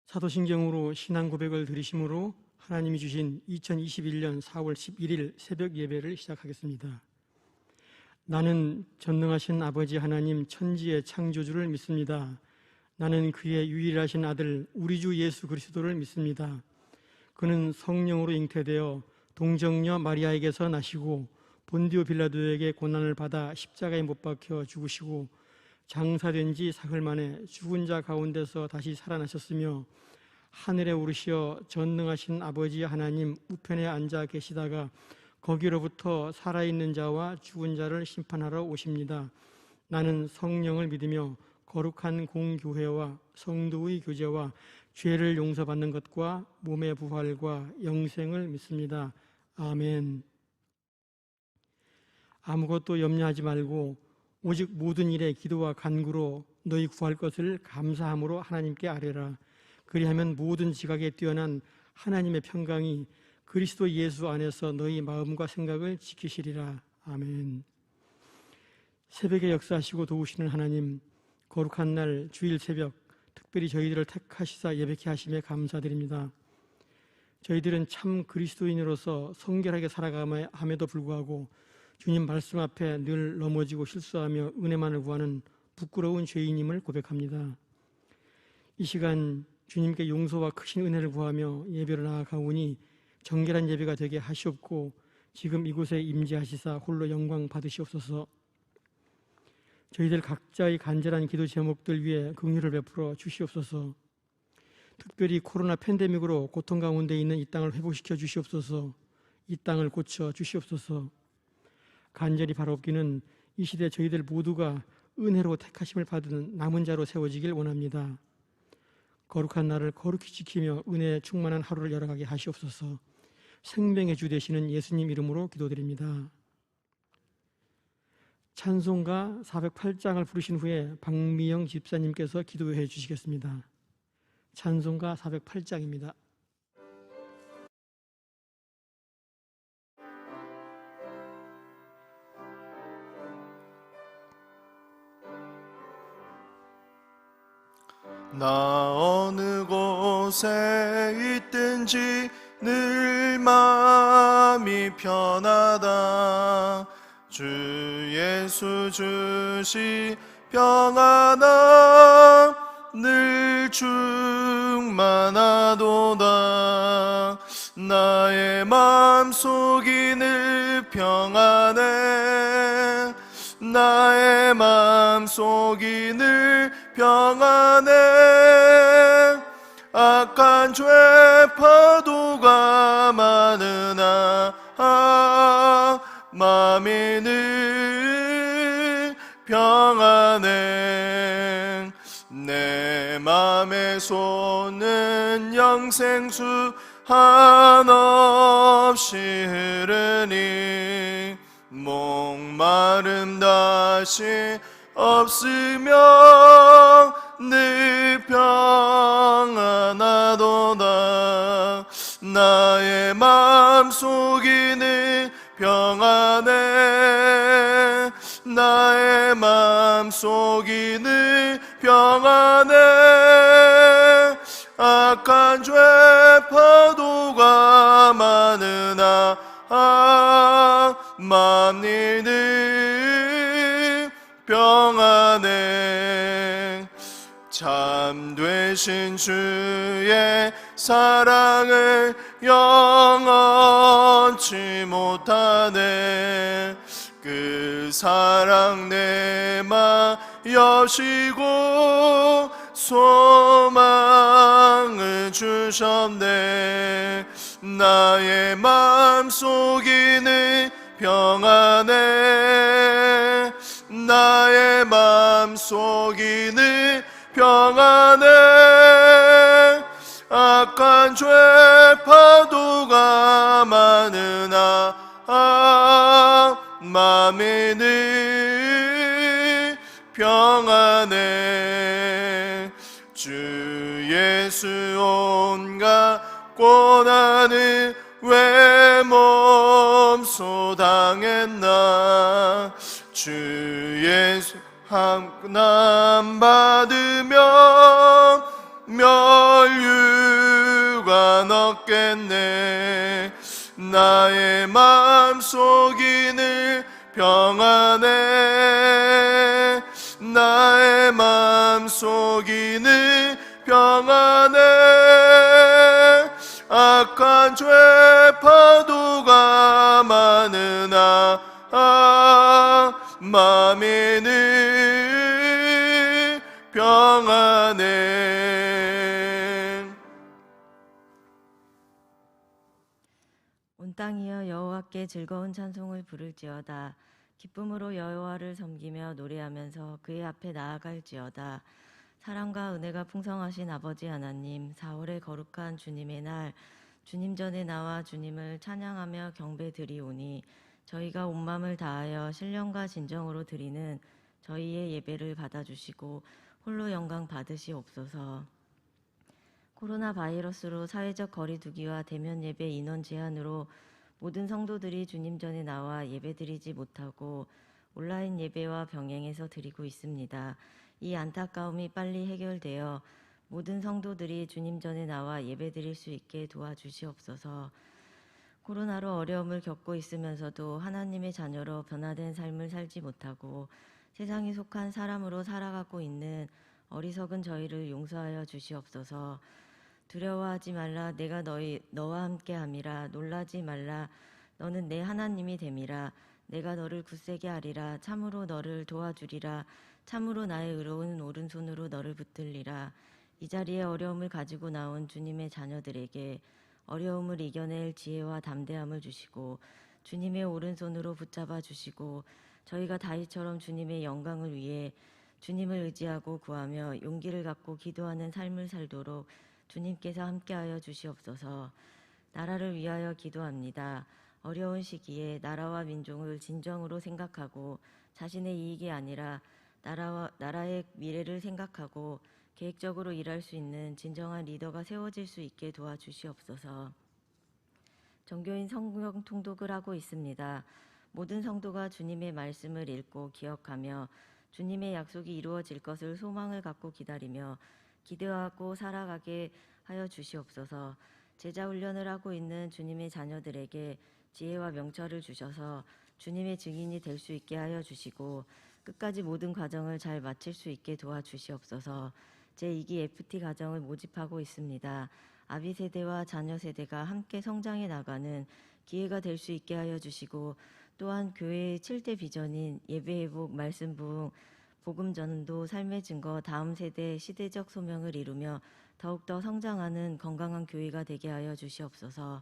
사도신경으로 신앙 고백을 드리심으로 하나님이 주신 2021년 4월 11일 새벽 예배를 시작하겠습니다. 나는 전능하신 아버지 하나님 천지의 창조주를 믿습니다. 나는 그의 유일하신 아들 우리 주 예수 그리스도를 믿습니다. 그는 성령으로 잉태되어 동정녀 마리아에게서 나시고 본디오 빌라도에게 고난을 받아 십자가에 못 박혀 죽으시고 장사된 지 사흘 만에 죽은 자 가운데서 다시 살아나셨으며 하늘에 오르시어 전능하신 아버지 하나님 우편에 앉아 계시다가 거기로부터 살아있는 자와 죽은 자를 심판하러 오십니다. 나는 성령을 믿으며 거룩한 공교회와 성도의 교제와 죄를 용서받는 것과 몸의 부활과 영생을 믿습니다. 아멘. 아무것도 염려하지 말고 오직 모든 일에 기도와 간구로 너희 구할 것을 감사함으로 하나님께 아뢰라. 그리하면 모든 지각에 뛰어난 하나님의 평강이 그리스도 예수 안에서 너희 마음과 생각을 지키시리라. 아멘. 새벽에 역사하시고 도우시는 하나님, 거룩한 날 주일 새벽 특별히 저희들을 택하시사 예배케 하심에 감사드립니다. 저희들은 참 그리스도인으로서 성결하게 살아감에도 불구하고 주님 말씀 앞에 늘 넘어지고 실수하며 은혜만을 구하는 부끄러운 죄인임을 고백합니다. 이 시간 주님께 용서와 크신 은혜를 구하며 예배로 나아가오니 정결한 예배가 되게 하시옵고 지금 이곳에 임재하시사 홀로 영광 받으시옵소서. 저희들 각자의 간절한 기도 제목들 위해 긍휼을 베풀어 주시옵소서. 특별히 코로나 팬데믹으로 고통 가운데 있는 이 땅을 회복시켜 주시옵소서. 이 땅을 고쳐 주시옵소서. 간절히 바라옵기는 이 시대 저희들 모두가 은혜로 택하심을 받은 남은 자로 세워지길 원합니다. 거룩한 날을 거룩히 지키며 은혜에 충만한 하루를 열어가게 하시옵소서. 생명의 주 되시는 예수님 이름으로 기도드립니다. 찬송가 408장을 부르신 후에 박미영 집사님께서 기도해 주시겠습니다. 찬송가 408장입니다. 나 어느 곳에 있든지 늘 마음이 편하다. 주 예수 주시 평안함 늘 충만하도다. 나의 마음속이 늘 평안해. 나의 마음속이 늘 평안해. 악한 죄 파도가 많으나 마음이 늘 평안해. 내 맘에 솟는 영생수 한없이 흐르니 목마름 다시 없으며 늘 평안하도다. 나의 마음속이 늘 평안해. 나의 마음속이 늘 평안해. 악한 죄 파도가 많으나 마음이 늘 평안해. 참 되신 주의 사랑을 영원치 못하네. 그 사랑 내 맘 여시고 소망을 주셨네. 나의 마음속이 늘 평안해. 나의 마음속이 늘 평안해. 악한 죄 파도가 많으나 마음이 늘 평안해. 주 예수 온갖 고난을 왜 몸소 당했나. 주 예수 함난 받으며 면류관 얻겠네. 나의 마음속이 늘 평안해. 나의 마음속이 늘 평안해. 악한 죄 파도가 많으나 마음이 늘 평안해. 온 땅이여 여호와께 즐거운 찬송을 부를지어다. 기쁨으로 여호와를 섬기며 노래하면서 그의 앞에 나아갈지어다. 사랑과 은혜가 풍성하신 아버지 하나님, 4월의 거룩한 주님의 날, 주님 전에 나와 주님을 찬양하며 경배드리오니 저희가 온 마음을 다하여 신령과 진정으로 드리는 저희의 예배를 받아주시고 홀로 영광 받으시옵소서. 코로나 바이러스로 사회적 거리두기와 대면 예배 인원 제한으로 모든 성도들이 주님 전에 나와 예배드리지 못하고 온라인 예배와 병행해서 드리고 있습니다. 이 안타까움이 빨리 해결되어 모든 성도들이 주님 전에 나와 예배드릴 수 있게 도와주시옵소서. 코로나로 어려움을 겪고 있으면서도 하나님의 자녀로 변화된 삶을 살지 못하고 세상에 속한 사람으로 살아가고 있는 어리석은 저희를 용서하여 주시옵소서. 두려워하지 말라. 내가 너와 함께함이라. 놀라지 말라. 너는 내 하나님이 됨이라. 내가 너를 굳세게 하리라. 참으로 너를 도와주리라. 참으로 나의 의로운 오른손으로 너를 붙들리라. 이 자리에 어려움을 가지고 나온 주님의 자녀들에게 어려움을 이겨낼 지혜와 담대함을 주시고 주님의 오른손으로 붙잡아 주시고 저희가 다윗처럼 주님의 영광을 위해 주님을 의지하고 구하며 용기를 갖고 기도하는 삶을 살도록 주님께서 함께하여 주시옵소서. 나라를 위하여 기도합니다. 어려운 시기에 나라와 민족을 진정으로 생각하고 자신의 이익이 아니라 나라의 미래를 생각하고 계획적으로 일할 수 있는 진정한 리더가 세워질 수 있게 도와주시옵소서. 종교인 성경 통독을 하고 있습니다. 모든 성도가 주님의 말씀을 읽고 기억하며 주님의 약속이 이루어질 것을 소망을 갖고 기다리며 기대하고 살아가게 하여 주시옵소서. 제자 훈련을 하고 있는 주님의 자녀들에게 지혜와 명철을 주셔서 주님의 증인이 될 수 있게 하여 주시고 끝까지 모든 과정을 잘 마칠 수 있게 도와주시옵소서. 제2기 FT 과정을 모집하고 있습니다. 아비 세대와 자녀 세대가 함께 성장해 나가는 기회가 될 수 있게 하여 주시고 또한 교회의 7대 비전인 예배회복, 말씀 부흥, 복음 전도, 삶의 증거, 다음 세대의 시대적 소명을 이루며 더욱더 성장하는 건강한 교회가 되게 하여 주시옵소서.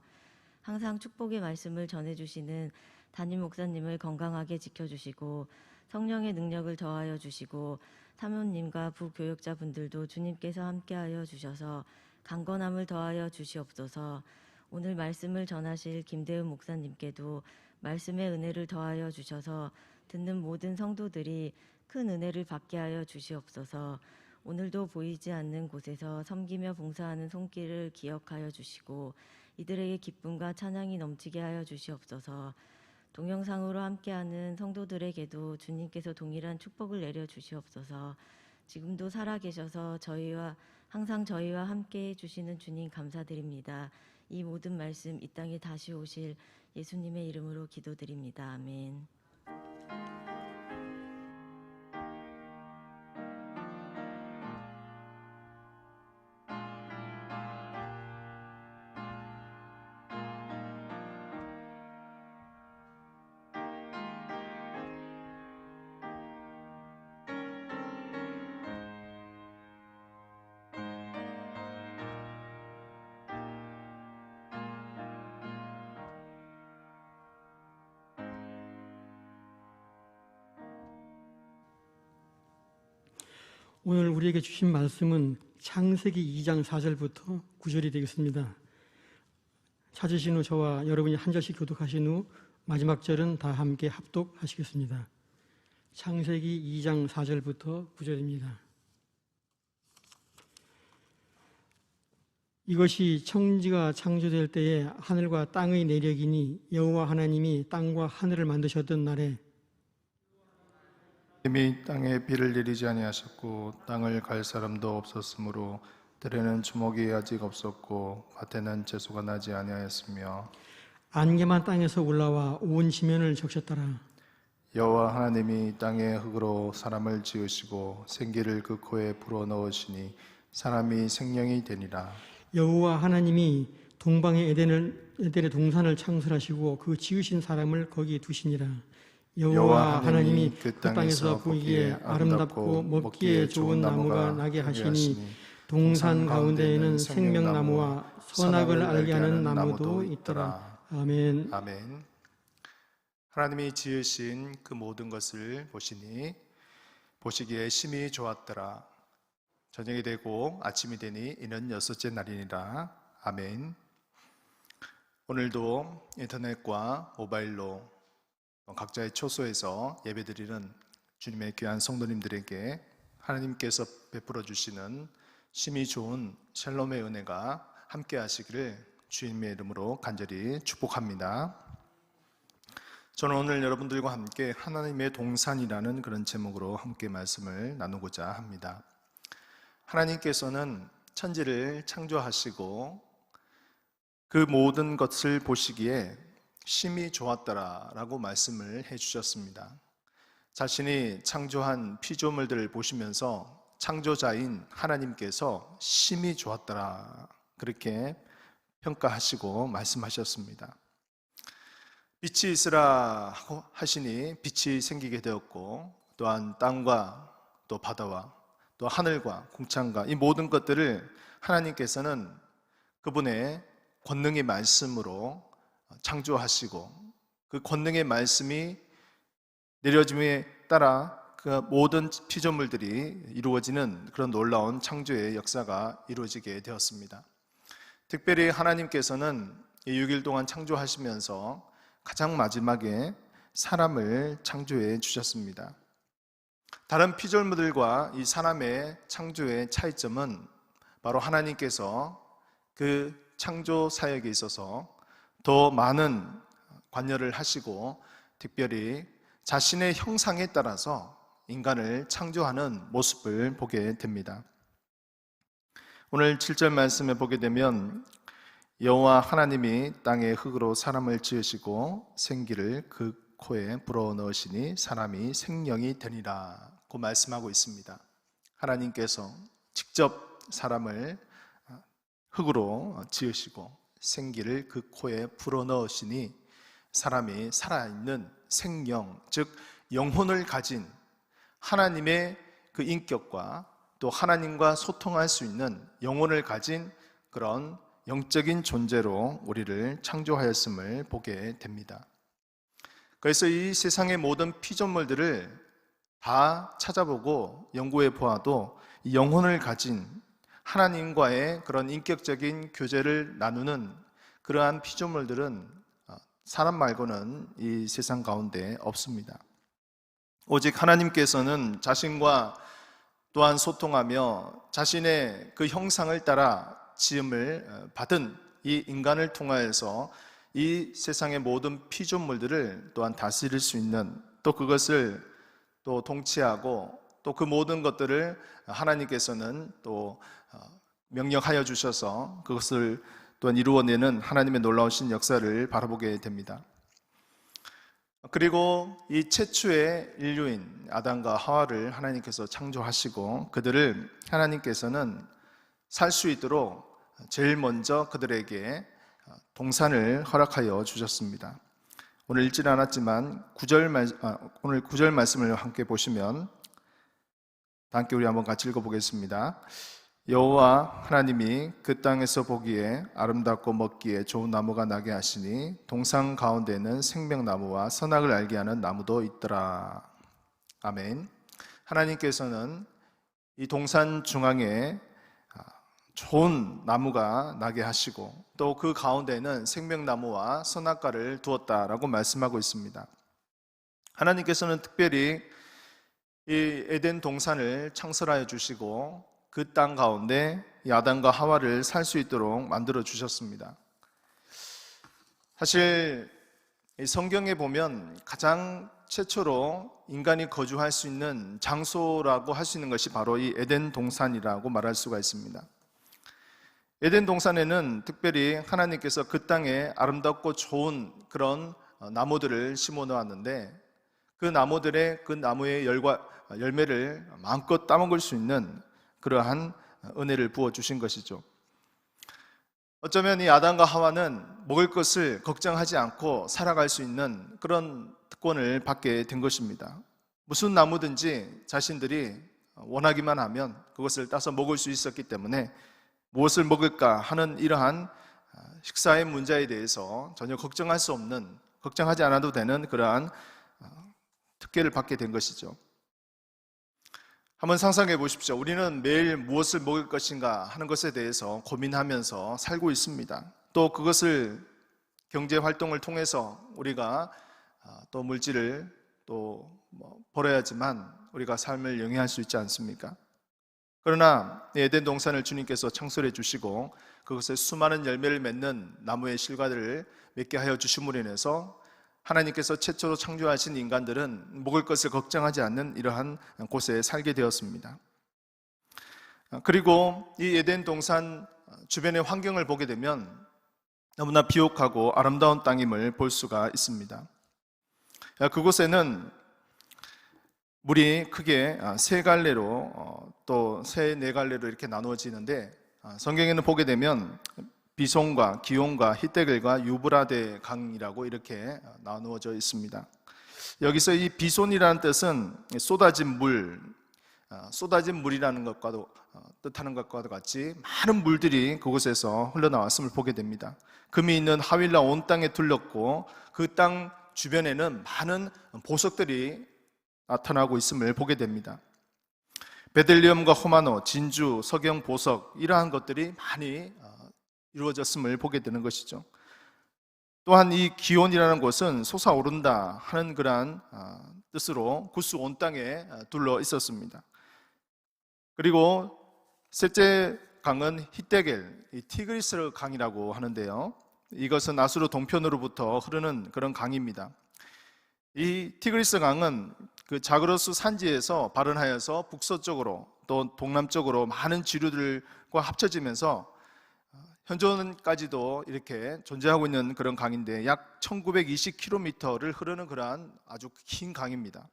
항상 축복의 말씀을 전해주시는 담임 목사님을 건강하게 지켜주시고 성령의 능력을 더하여 주시고 사모님과 부교역자분들도 주님께서 함께하여 주셔서 강건함을 더하여 주시옵소서. 오늘 말씀을 전하실 김대은 목사님께도 말씀의 은혜를 더하여 주셔서 듣는 모든 성도들이 큰 은혜를 받게 하여 주시옵소서. 오늘도 보이지 않는 곳에서 섬기며 봉사하는 손길을 기억하여 주시고 이들에게 기쁨과 찬양이 넘치게 하여 주시옵소서. 동영상으로 함께하는 성도들에게도 주님께서 동일한 축복을 내려 주시옵소서. 지금도 살아계셔서 항상 저희와 함께해 주시는 주님 감사드립니다. 이 모든 말씀 이 땅에 다시 오실 예수님의 이름으로 기도드립니다. 아멘. 오늘 우리에게 주신 말씀은 창세기 2장 4절부터 9절이 되겠습니다. 찾으신 후 저와 여러분이 한 절씩 교독하신 후 마지막 절은 다 함께 합독하시겠습니다. 창세기 2장 4절부터 9절입니다. 이것이 청지가 창조될 때에 하늘과 땅의 내력이니 여호와 하나님이 땅과 하늘을 만드셨던 날에 이미 땅에 비를 내리지 아니하셨고 땅을 갈 사람도 없었으므로 들에는 주먹이 아직 없었고 밭에는 채소가 나지 아니하였으며 안개만 땅에서 올라와 온 지면을 적셨더라. 여호와 하나님이 땅의 흙으로 사람을 지으시고 생기를 그 코에 불어넣으시니 사람이 생명이 되니라. 여호와 하나님이 동방의 에덴의 동산을 창설하시고 그 지으신 사람을 거기 두시니라. 여호와 하나님이 그 땅에서 보기에 아름답고 먹기에 좋은 나무가 나게 하시니 동산 가운데에는 생명나무와 선악을 알게 하는 나무도 있더라. 아멘. 아멘. 하나님이 지으신 그 모든 것을 보시기에 심히 좋았더라. 저녁이 되고 아침이 되니 이는 여섯째 날이니라. 아멘. 오늘도 인터넷과 모바일로 각자의 초소에서 예배드리는 주님의 귀한 성도님들에게 하나님께서 베풀어 주시는 심히 좋은 샬롬의 은혜가 함께 하시기를 주님의 이름으로 간절히 축복합니다. 저는 오늘 여러분들과 함께 하나님의 동산이라는 그런 제목으로 함께 말씀을 나누고자 합니다. 하나님께서는 천지를 창조하시고 그 모든 것을 보시기에 심히 좋았더라라고 말씀을 해주셨습니다. 자신이 창조한 피조물들을 보시면서 창조자인 하나님께서 심히 좋았더라 그렇게 평가하시고 말씀하셨습니다. 빛이 있으라 하시니 빛이 생기게 되었고, 또한 땅과 또 바다와 또 하늘과 궁창과 이 모든 것들을 하나님께서는 그분의 권능의 말씀으로 창조하시고, 그 권능의 말씀이 내려짐에 따라 그 모든 피조물들이 이루어지는 그런 놀라운 창조의 역사가 이루어지게 되었습니다. 특별히 하나님께서는 이 6일 동안 창조하시면서 가장 마지막에 사람을 창조해 주셨습니다. 다른 피조물들과 이 사람의 창조의 차이점은 바로 하나님께서 그 창조 사역에 있어서 더 많은 관여를 하시고, 특별히 자신의 형상에 따라서 인간을 창조하는 모습을 보게 됩니다. 오늘 7절 말씀에 보게 되면 여호와 하나님이 땅의 흙으로 사람을 지으시고 생기를 그 코에 불어넣으시니 사람이 생명이 되니라 고 말씀하고 있습니다. 하나님께서 직접 사람을 흙으로 지으시고 생기를 그 코에 불어넣으시니 사람이 살아있는 생명, 즉 영혼을 가진 하나님의 그 인격과 또 하나님과 소통할 수 있는 영혼을 가진 그런 영적인 존재로 우리를 창조하였음을 보게 됩니다. 그래서 이 세상의 모든 피조물들을 다 찾아보고 연구해 보아도 영혼을 가진 하나님과의 그런 인격적인 교제를 나누는 그러한 피조물들은 사람 말고는 이 세상 가운데 없습니다. 오직 하나님께서는 자신과 또한 소통하며 자신의 그 형상을 따라 지음을 받은 이 인간을 통하여서 이 세상의 모든 피조물들을 또한 다스릴 수 있는, 또 그것을 또 통치하고 또 그 모든 것들을 하나님께서는 또 명령하여 주셔서 그것을 또한 이루어내는 하나님의 놀라우신 역사를 바라보게 됩니다. 그리고 이 최초의 인류인 아담과 하와를 하나님께서 창조하시고 그들을 하나님께서는 살 수 있도록 제일 먼저 그들에게 동산을 허락하여 주셨습니다. 오늘 읽지는 않았지만 오늘 9절 말씀을 함께 보시면 함께 우리 한번 같이 읽어보겠습니다. 여호와 하나님이 그 땅에서 보기에 아름답고 먹기에 좋은 나무가 나게 하시니 동산 가운데는 생명나무와 선악을 알게 하는 나무도 있더라. 아멘. 하나님께서는 이 동산 중앙에 좋은 나무가 나게 하시고 또 그 가운데는 생명나무와 선악과를 두었다라고 말씀하고 있습니다. 하나님께서는 특별히 이 에덴 동산을 창설하여 주시고 그 땅 가운데 이 아담과 하와를 살 수 있도록 만들어 주셨습니다. 사실 이 성경에 보면 가장 최초로 인간이 거주할 수 있는 장소라고 할 수 있는 것이 바로 이 에덴 동산이라고 말할 수가 있습니다. 에덴 동산에는 특별히 하나님께서 그 땅에 아름답고 좋은 그런 나무들을 심어 놓았는데, 그 나무의 열매를 마음껏 따먹을 수 있는 그러한 은혜를 부어 주신 것이죠. 어쩌면 이 아담과 하와는 먹을 것을 걱정하지 않고 살아갈 수 있는 그런 특권을 받게 된 것입니다. 무슨 나무든지 자신들이 원하기만 하면 그것을 따서 먹을 수 있었기 때문에 무엇을 먹을까 하는 이러한 식사의 문제에 대해서 전혀 걱정하지 않아도 되는 그러한 특권을 받게 된 것이죠. 한번 상상해 보십시오. 우리는 매일 무엇을 먹을 것인가 하는 것에 대해서 고민하면서 살고 있습니다. 또 그것을 경제 활동을 통해서 우리가 또 물질을 또 벌어야지만 우리가 삶을 영위할 수 있지 않습니까? 그러나 에덴 동산을 주님께서 창설해 주시고 그것에 수많은 열매를 맺는 나무의 실과들을 맺게 하여 주심으로 인해서 하나님께서 최초로 창조하신 인간들은 먹을 것을 걱정하지 않는 이러한 곳에 살게 되었습니다. 그리고 이 에덴 동산 주변의 환경을 보게 되면 너무나 비옥하고 아름다운 땅임을 볼 수가 있습니다. 그곳에는 물이 크게 세 갈래로 또 네 갈래로 이렇게 나누어지는데, 성경에는 보게 되면 비손과 기온과 히데겔과 유브라데 강이라고 이렇게 나누어져 있습니다. 여기서 이 비손이라는 뜻은 쏟아진 물이라는 것과도 뜻하는 것과도 같이 많은 물들이 그곳에서 흘러나왔음을 보게 됩니다. 금이 있는 하윌라 온 땅에 둘렀고 그 땅 주변에는 많은 보석들이 나타나고 있음을 보게 됩니다. 베들리엄과 호마노, 진주, 석영, 보석 이러한 것들이 많이 이루어졌음을 보게 되는 것이죠. 또한 이 기온이라는 곳은 솟아오른다 하는 그러한 뜻으로 구스 온 땅에 둘러 있었습니다. 그리고 셋째 강은 히데겔, 이 티그리스 강이라고 하는데요. 이것은 아수르 동편으로부터 흐르는 그런 강입니다. 이 티그리스 강은 그 자그로스 산지에서 발원하여서 북서쪽으로 또 동남쪽으로 많은 지류들과 합쳐지면서 현존까지도 이렇게 존재하고 있는 그런 강인데 약 1920km를 흐르는 그러한 아주 긴 강입니다.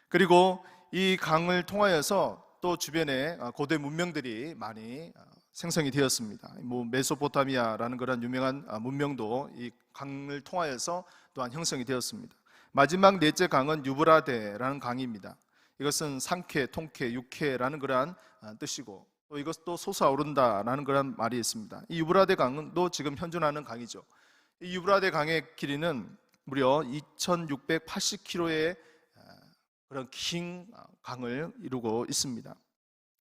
그리고 이 강을 통하여서 또 주변에 고대 문명들이 많이 생성이 되었습니다. 메소포타미아라는 그런 유명한 문명도 이 강을 통하여서 또한 형성이 되었습니다. 마지막 넷째 강은 유브라데라는 강입니다. 이것은 상쾌, 통쾌, 유쾌라는 그러한 뜻이고 또 이것도 솟아오른다라는 그런 말이 있습니다. 이 유브라데 강도 지금 현존하는 강이죠. 이 유브라데 강의 길이는 무려 2680km의 그런 긴 강을 이루고 있습니다.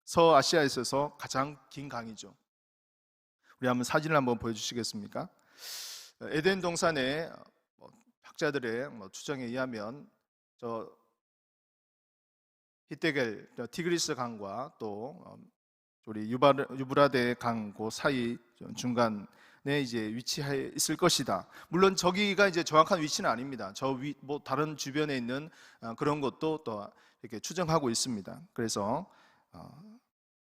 서아시아에 있어서 가장 긴 강이죠. 우리 한번 사진을 한번 보여주시겠습니까? 에덴 동산의 학자들의 추정에 의하면 저 히데겔, 티그리스 강과 또 우리 유브라데 강 그 사이 중간에 이제 위치해 있을 것이다. 물론 저기가 이제 정확한 위치는 아닙니다. 다른 주변에 있는 그런 것도 또 이렇게 추정하고 있습니다. 그래서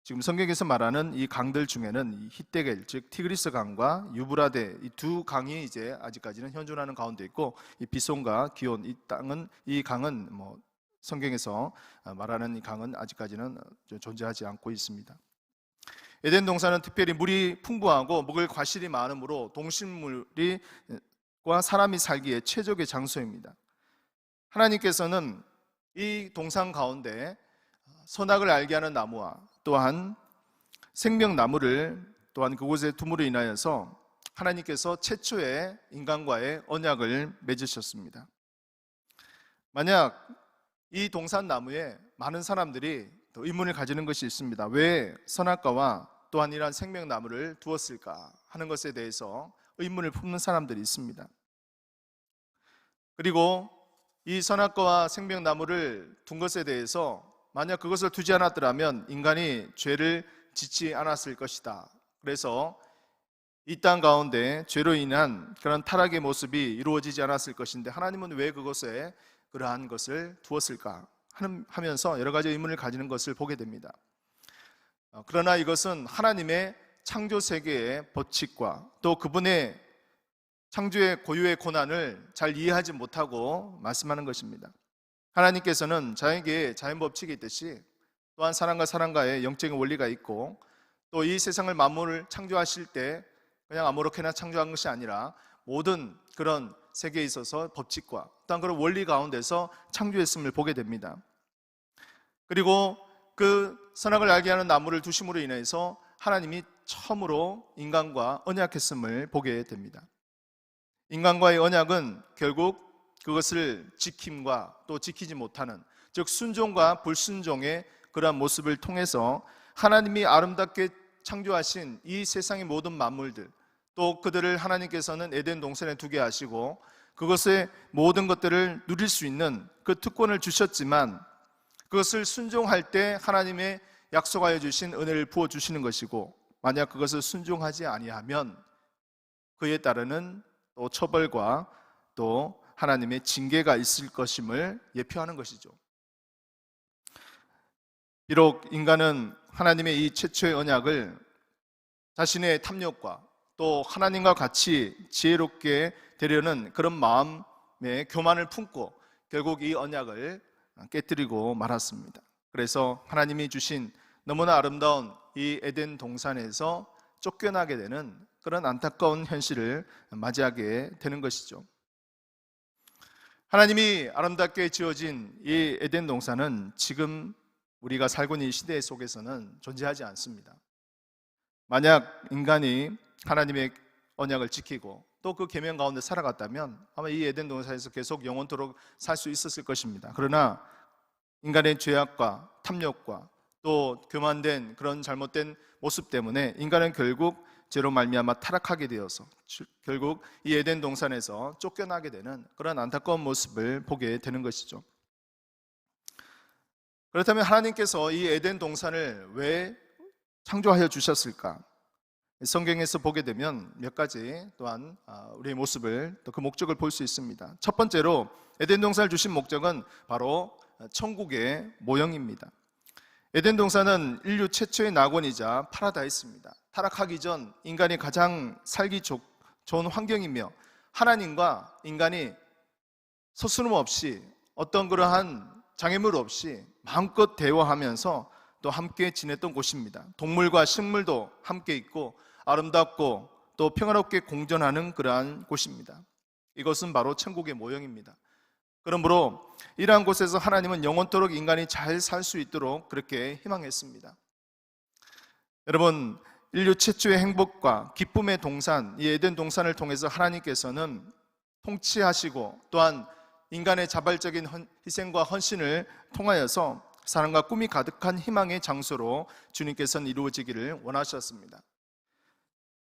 지금 성경에서 말하는 이 강들 중에는 이 히데겔, 즉 티그리스 강과 유브라데 이 두 강이 이제 아직까지는 현존하는 가운데 있고, 이 비손과 기온 이 강은 성경에서 말하는 이 강은 아직까지는 존재하지 않고 있습니다. 에덴 동산은 특별히 물이 풍부하고 먹을 과실이 많으므로 동식물과 사람이 살기에 최적의 장소입니다. 하나님께서는 이 동산 가운데 선악을 알게 하는 나무와 또한 생명나무를 또한 그곳에 둠으로 인하여서 하나님께서 최초의 인간과의 언약을 맺으셨습니다. 만약 이 동산나무에 많은 사람들이 또 의문을 가지는 것이 있습니다. 왜 선악과와 또한 이러한 생명나무를 두었을까 하는 것에 대해서 의문을 품는 사람들이 있습니다. 그리고 이 선악과와 생명나무를 둔 것에 대해서 만약 그것을 두지 않았더라면 인간이 죄를 짓지 않았을 것이다. 그래서 이 땅 가운데 죄로 인한 그런 타락의 모습이 이루어지지 않았을 것인데 하나님은 왜 그것에 그러한 것을 두었을까 하면서 여러 가지 의문을 가지는 것을 보게 됩니다. 그러나 이것은 하나님의 창조 세계의 법칙과 또 그분의 창조의 고유의 고난을 잘 이해하지 못하고 말씀하는 것입니다. 하나님께서는 자연계에 자연 법칙이 있듯이 또한 사람과 사람과의 영적인 원리가 있고 또 이 세상을 만물을 창조하실 때 그냥 아무렇게나 창조한 것이 아니라 모든 그런 세계에 있어서 법칙과 또한 그런 원리 가운데서 창조했음을 보게 됩니다. 그리고 그 선악을 알게 하는 나무를 두심으로 인해서 하나님이 처음으로 인간과 언약했음을 보게 됩니다. 인간과의 언약은 결국 그것을 지킴과 또 지키지 못하는, 즉 순종과 불순종의 그러한 모습을 통해서 하나님이 아름답게 창조하신 이 세상의 모든 만물들, 또 그들을 하나님께서는 에덴 동산에 두게 하시고 그것의 모든 것들을 누릴 수 있는 그 특권을 주셨지만 그것을 순종할 때 하나님의 약속하여 주신 은혜를 부어 주시는 것이고, 만약 그것을 순종하지 아니하면 그에 따르는 또 처벌과 또 하나님의 징계가 있을 것임을 예표하는 것이죠. 비록 인간은 하나님의 이 최초의 언약을 자신의 탐욕과 또 하나님과 같이 지혜롭게 되려는 그런 마음의 교만을 품고 결국 이 언약을 깨뜨리고 말았습니다. 그래서 하나님이 주신 너무나 아름다운 이 에덴 동산에서 쫓겨나게 되는 그런 안타까운 현실을 맞이하게 되는 것이죠. 하나님이 아름답게 지어진 이 에덴 동산은 지금 우리가 살고 있는 이 시대 속에서는 존재하지 않습니다. 만약 인간이 하나님의 언약을 지키고 또 그 계명 가운데 살아갔다면 아마 이 에덴 동산에서 계속 영원토록 살 수 있었을 것입니다. 그러나 인간의 죄악과 탐욕과 또 교만된 그런 잘못된 모습 때문에 인간은 결국 죄로 말미암아 타락하게 되어서 결국 이 에덴 동산에서 쫓겨나게 되는 그런 안타까운 모습을 보게 되는 것이죠. 그렇다면 하나님께서 이 에덴 동산을 왜 창조하여 주셨을까? 성경에서 보게 되면 몇 가지 또한 우리의 모습을 또 그 목적을 볼 수 있습니다. 첫 번째로 에덴 동산을 주신 목적은 바로 천국의 모형입니다. 에덴 동산은 인류 최초의 낙원이자 파라다이스입니다. 타락하기 전 인간이 가장 살기 좋은 환경이며 하나님과 인간이 서스름 없이 어떤 그러한 장애물 없이 마음껏 대화하면서 또 함께 지냈던 곳입니다. 동물과 식물도 함께 있고 아름답고 또 평화롭게 공존하는 그러한 곳입니다. 이것은 바로 천국의 모형입니다. 그러므로 이러한 곳에서 하나님은 영원토록 인간이 잘 살 수 있도록 그렇게 희망했습니다. 여러분, 인류 최초의 행복과 기쁨의 동산, 이 에덴 동산을 통해서 하나님께서는 통치하시고 또한 인간의 자발적인 희생과 헌신을 통하여서 사랑과 꿈이 가득한 희망의 장소로 주님께서는 이루어지기를 원하셨습니다.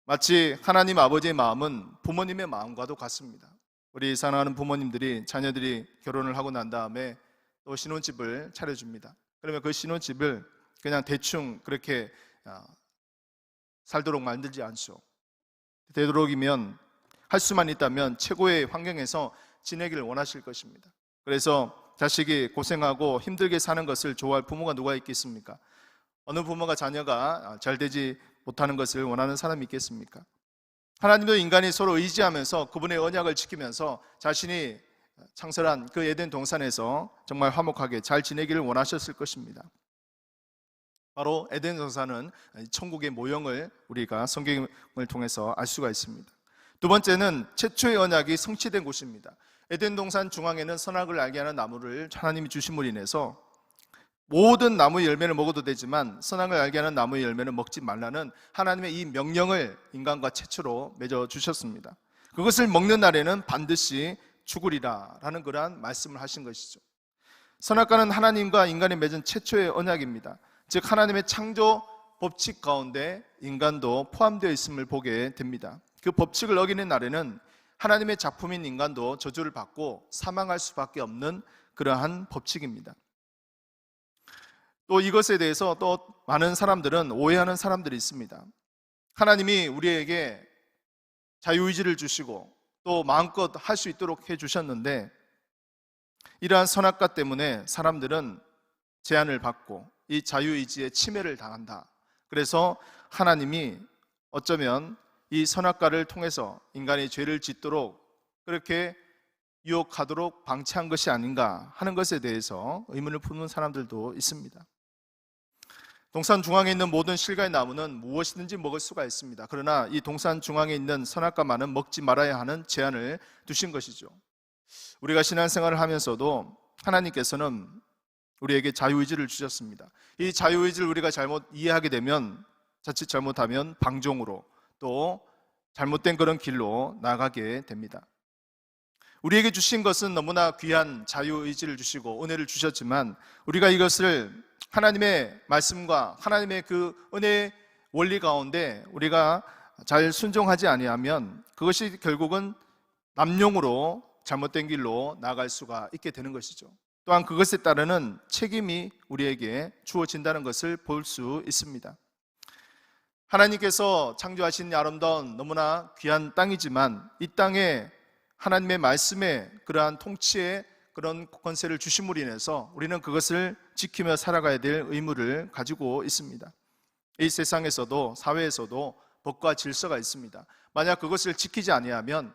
마치 하나님 아버지의 마음은 부모님의 마음과도 같습니다. 우리 사랑하는 부모님들이 자녀들이 결혼을 하고 난 다음에 또 신혼집을 차려줍니다. 그러면 그 신혼집을 그냥 대충 그렇게 살도록 만들지 않죠. 되도록이면 할 수만 있다면 최고의 환경에서 지내기를 원하실 것입니다. 그래서 자식이 고생하고 힘들게 사는 것을 좋아할 부모가 누가 있겠습니까? 어느 부모가 자녀가 잘 되지 못하는 것을 원하는 사람이 있겠습니까? 하나님도 인간이 서로 의지하면서 그분의 언약을 지키면서 자신이 창설한 그 에덴 동산에서 정말 화목하게 잘 지내기를 원하셨을 것입니다. 바로 에덴 동산은 천국의 모형을 우리가 성경을 통해서 알 수가 있습니다. 두 번째는 최초의 언약이 성취된 곳입니다. 에덴 동산 중앙에는 선악을 알게 하는 나무를 하나님이 주심으로 인해서 모든 나무의 열매를 먹어도 되지만 선악을 알게 하는 나무의 열매는 먹지 말라는 하나님의 이 명령을 인간과 최초로 맺어 주셨습니다. 그것을 먹는 날에는 반드시 죽으리라 라는 그러한 말씀을 하신 것이죠. 선악과는 하나님과 인간이 맺은 최초의 언약입니다. 즉 하나님의 창조 법칙 가운데 인간도 포함되어 있음을 보게 됩니다. 그 법칙을 어기는 날에는 하나님의 작품인 인간도 저주를 받고 사망할 수밖에 없는 그러한 법칙입니다. 또 이것에 대해서 또 많은 사람들은 오해하는 사람들이 있습니다. 하나님이 우리에게 자유의지를 주시고 또 마음껏 할 수 있도록 해주셨는데 이러한 선악과 때문에 사람들은 제한을 받고 이 자유의지에 침해를 당한다, 그래서 하나님이 어쩌면 이 선악과를 통해서 인간이 죄를 짓도록 그렇게 유혹하도록 방치한 것이 아닌가 하는 것에 대해서 의문을 품는 사람들도 있습니다. 동산 중앙에 있는 모든 실과의 나무는 무엇이든지 먹을 수가 있습니다. 그러나 이 동산 중앙에 있는 선악과만은 먹지 말아야 하는 제한을 두신 것이죠. 우리가 신앙생활을 하면서도 하나님께서는 우리에게 자유의지를 주셨습니다. 이 자유의지를 우리가 잘못 이해하게 되면, 자칫 잘못하면 방종으로 또 잘못된 그런 길로 나가게 됩니다. 우리에게 주신 것은 너무나 귀한 자유의지를 주시고 은혜를 주셨지만, 우리가 이것을 하나님의 말씀과 하나님의 그 은혜의 원리 가운데 우리가 잘 순종하지 아니하면 그것이 결국은 남용으로 잘못된 길로 나갈 수가 있게 되는 것이죠. 또한 그것에 따르는 책임이 우리에게 주어진다는 것을 볼 수 있습니다. 하나님께서 창조하신 아름다운 너무나 귀한 땅이지만, 이 땅에 하나님의 말씀에 그러한 통치의 그런 권세를 주심으로 인해서 우리는 그것을 지키며 살아가야 될 의무를 가지고 있습니다. 이 세상에서도, 사회에서도 법과 질서가 있습니다. 만약 그것을 지키지 아니하면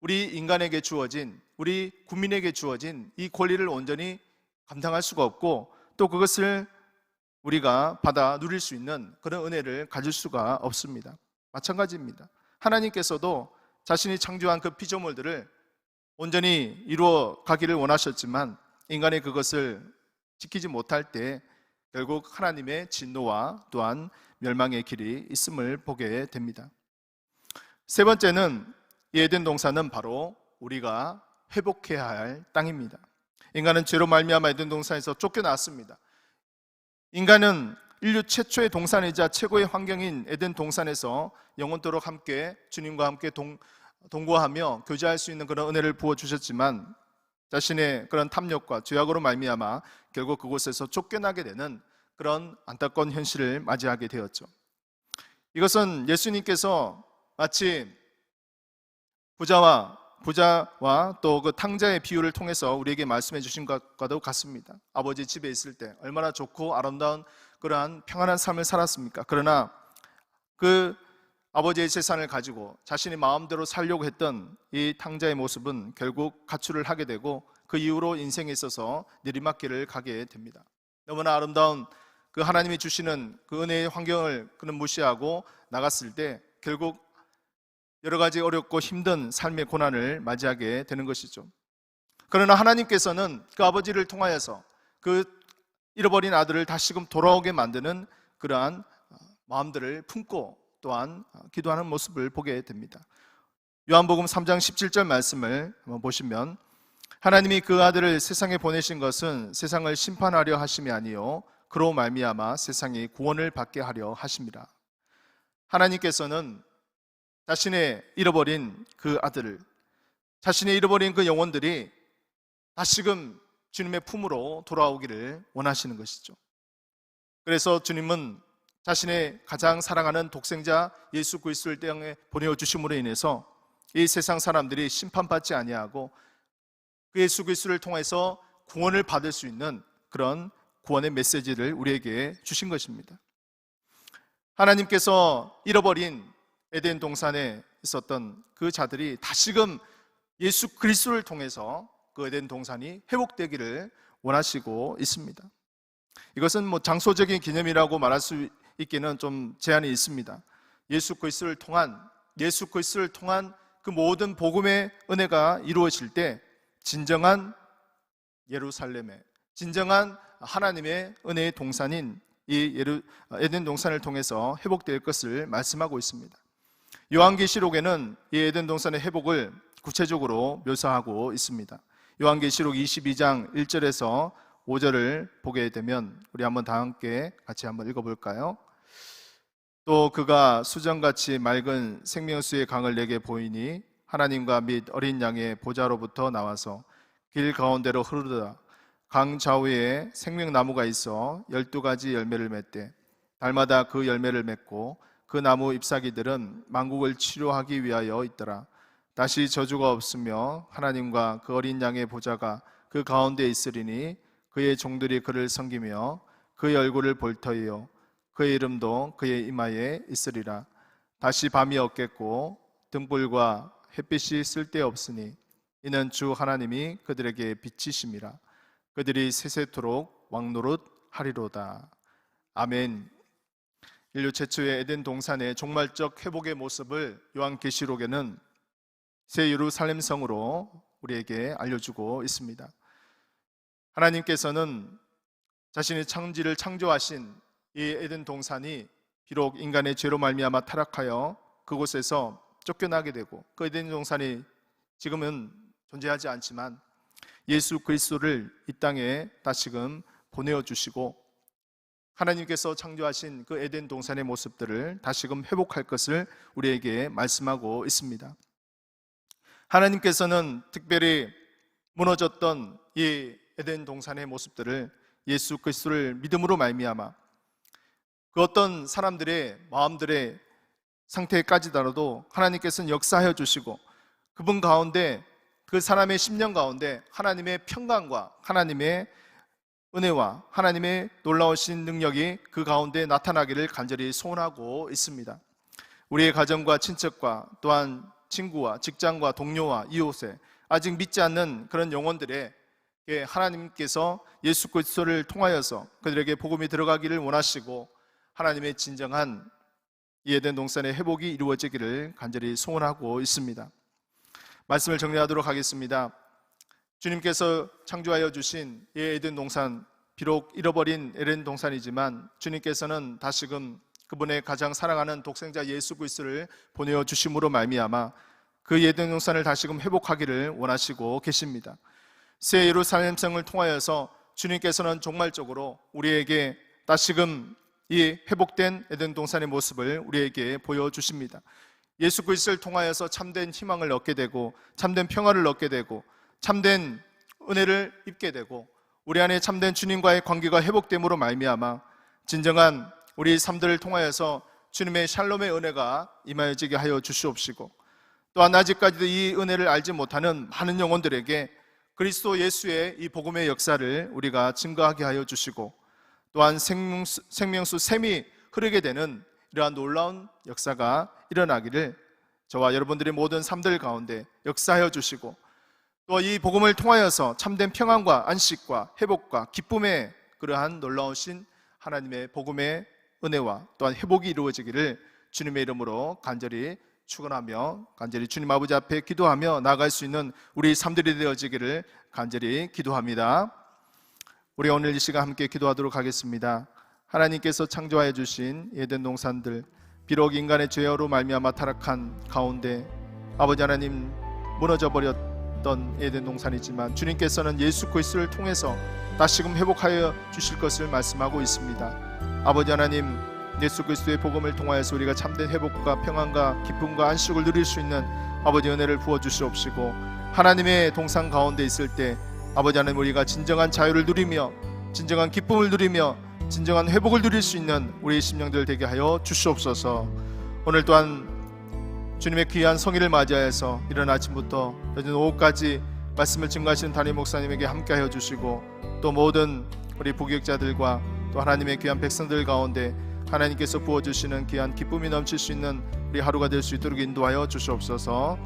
우리 인간에게 주어진, 우리 국민에게 주어진 이 권리를 온전히 감당할 수가 없고, 또 그것을 우리가 받아 누릴 수 있는 그런 은혜를 가질 수가 없습니다. 마찬가지입니다. 하나님께서도 자신이 창조한 그 피조물들을 온전히 이루어 가기를 원하셨지만, 인간이 그것을 지키지 못할 때 결국 하나님의 진노와 또한 멸망의 길이 있음을 보게 됩니다. 세 번째는, 이 에덴 동산은 바로 우리가 회복해야 할 땅입니다. 인간은 죄로 말미암아 에덴 동산에서 쫓겨났습니다. 인간은 인류 최초의 동산이자 최고의 환경인 에덴 동산에서 영원토록 함께 주님과 함께 동거하며 교제할 수 있는 그런 은혜를 부어주셨지만, 자신의 그런 탐욕과 죄악으로 말미암아 결국 그곳에서 쫓겨나게 되는 그런 안타까운 현실을 맞이하게 되었죠. 이것은 예수님께서 마치 부자와 또 그 탕자의 비유를 통해서 우리에게 말씀해 주신 것과도 같습니다. 아버지 집에 있을 때 얼마나 좋고 아름다운 그러한 평안한 삶을 살았습니까? 그러나 그 아버지의 재산을 가지고 자신이 마음대로 살려고 했던 이 탕자의 모습은 결국 가출을 하게 되고, 그 이후로 인생에 있어서 내리막길을 가게 됩니다. 너무나 아름다운 그 하나님이 주시는 그 은혜의 환경을 그는 무시하고 나갔을 때 결국 여러 가지 어렵고 힘든 삶의 고난을 맞이하게 되는 것이죠. 그러나 하나님께서는 그 아버지를 통하여서 그 잃어버린 아들을 다시금 돌아오게 만드는 그러한 마음들을 품고 또한 기도하는 모습을 보게 됩니다. 요한복음 3장 17절 말씀을 한번 보시면, 하나님이 그 아들을 세상에 보내신 것은 세상을 심판하려 하심이 아니요 그로 말미암아 세상이 구원을 받게 하려 하심이라. 하나님께서는 자신의 잃어버린 그 아들을, 자신의 잃어버린 그 영혼들이 다시금 주님의 품으로 돌아오기를 원하시는 것이죠. 그래서 주님은 자신의 가장 사랑하는 독생자 예수 그리스도를 땅에 보내주심으로 인해서 이 세상 사람들이 심판받지 아니하고 그 예수 그리스도를 통해서 구원을 받을 수 있는 그런 구원의 메시지를 우리에게 주신 것입니다. 하나님께서 잃어버린 에덴 동산에 있었던 그 자들이 다시금 예수 그리스도를 통해서 그 에덴 동산이 회복되기를 원하시고 있습니다. 이것은 장소적인 개념이라고 말할 수 있기는 좀 제한이 있습니다. 예수 그리스도를 통한 그 모든 복음의 은혜가 이루어질 때 진정한 예루살렘의, 진정한 하나님의 은혜의 동산인 이 에덴 동산을 통해서 회복될 것을 말씀하고 있습니다. 요한계시록에는 이 에덴 동산의 회복을 구체적으로 묘사하고 있습니다. 요한계시록 22장 1절에서 5절을 보게 되면 우리 한번 다 함께 같이 한번 읽어볼까요? 또 그가 수정같이 맑은 생명수의 강을 내게 보이니 하나님과 및 어린 양의 보좌로부터 나와서 길 가운데로 흐르다 강 좌우에 생명나무가 있어 12가지 열매를 맺되 달마다 그 열매를 맺고 그 나무 잎사귀들은 만국을 치료하기 위하여 있더라. 다시 저주가 없으며 하나님과 그 어린 양의 보좌가 그 가운데 있으리니 그의 종들이 그를 섬기며 그의 얼굴을 볼 터이요 그의 이름도 그의 이마에 있으리라. 다시 밤이 없겠고 등불과 햇빛이 쓸데없으니 이는 주 하나님이 그들에게 빛이심이라. 그들이 세세토록 왕노릇 하리로다. 아멘. 인류 최초의 에덴 동산의 종말적 회복의 모습을 요한계시록에는 새 예루살렘 성으로 우리에게 알려주고 있습니다. 하나님께서는 자신의 창지를 창조하신 이 에덴 동산이 비록 인간의 죄로 말미암아 타락하여 그곳에서 쫓겨나게 되고 그 에덴 동산이 지금은 존재하지 않지만 예수 그리스도를 이 땅에 다시금 보내어 주시고 하나님께서 창조하신 그 에덴 동산의 모습들을 다시금 회복할 것을 우리에게 말씀하고 있습니다. 하나님께서는 특별히 무너졌던 이 에덴 동산의 모습들을 예수 그리스도를 믿음으로 말미암아 그 어떤 사람들의 마음들의 상태까지더라도 하나님께서는 역사하여 주시고 그분 가운데 그 사람의 심령 가운데 하나님의 평강과 하나님의 은혜와 하나님의 놀라우신 능력이 그 가운데 나타나기를 간절히 소원하고 있습니다. 우리의 가정과 친척과 또한 친구와 직장과 동료와 이웃에 아직 믿지 않는 그런 영혼들의 하나님께서 예수 그리스도를 통하여서 그들에게 복음이 들어가기를 원하시고 하나님의 진정한 이 에덴 동산의 회복이 이루어지기를 간절히 소원하고 있습니다. 말씀을 정리하도록 하겠습니다. 주님께서 창조하여 주신 이 에덴 동산, 비록 잃어버린 에덴 동산이지만 주님께서는 다시금 그분의 가장 사랑하는 독생자 예수 그리스도를 보내어 주심으로 말미암아 그 에덴 동산을 다시금 회복하기를 원하시고 계십니다. 새 예루살렘 성을 통하여서 주님께서는 종말적으로 우리에게 다시금 이 회복된 에덴 동산의 모습을 우리에게 보여주십니다. 예수 그리스도를 통하여서 참된 희망을 얻게 되고 참된 평화를 얻게 되고 참된 은혜를 입게 되고 우리 안에 참된 주님과의 관계가 회복됨으로 말미암아 진정한 우리 삶들을 통하여서 주님의 샬롬의 은혜가 임하여지게 하여 주시옵시고 또한 아직까지도 이 은혜를 알지 못하는 많은 영혼들에게 그리스도 예수의 이 복음의 역사를 우리가 증거하게 하여 주시고 또한 생명수 샘이 흐르게 되는 이러한 놀라운 역사가 일어나기를 저와 여러분들의 모든 삶들 가운데 역사하여 주시고 또 이 복음을 통하여서 참된 평안과 안식과 회복과 기쁨의 그러한 놀라우신 하나님의 복음의 은혜와 또한 회복이 이루어지기를 주님의 이름으로 간절히 축원하며 간절히 주님 아버지 앞에 기도하며 나아갈 수 있는 우리 삶들이 되어지기를 간절히 기도합니다. 우리 오늘 이 시간 함께 기도하도록 하겠습니다. 하나님께서 창조하여 주신 에덴 동산들, 비록 인간의 죄로 말미암아 타락한 가운데 아버지 하나님 무너져 버렸던 에덴 동산이지만 주님께서는 예수 그리스도를 통해서 다시금 회복하여 주실 것을 말씀하고 있습니다. 아버지 하나님, 예수 그리스도의 복음을 통하여서 우리가 참된 회복과 평안과 기쁨과 안식을 누릴 수 있는 아버지 은혜를 부어 주시옵시고 하나님의 동산 가운데 있을 때 아버지 하나님 우리가 진정한 자유를 누리며 진정한 기쁨을 누리며 진정한 회복을 누릴 수 있는 우리의 심령들 되게 하여 주시옵소서. 오늘 또한 주님의 귀한 성일을 맞이하여서 이른 아침부터 늦은 오후까지 말씀을 증거하시는 담임 목사님에게 함께하여 주시고 또 모든 우리 부교육자들과 또 하나님의 귀한 백성들 가운데 하나님께서 부어주시는 귀한 기쁨이 넘칠 수 있는 우리 하루가 될 수 있도록 인도하여 주시옵소서.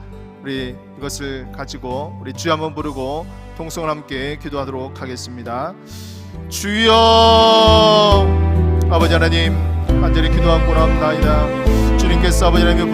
우리 이것을 가지고 우리 주여 한번 부르고 통성을 함께 기도하도록 하겠습니다. 주여, 아버지 하나님 간절히 기도하고 나옵나이다. 주님께서 아버지 하나님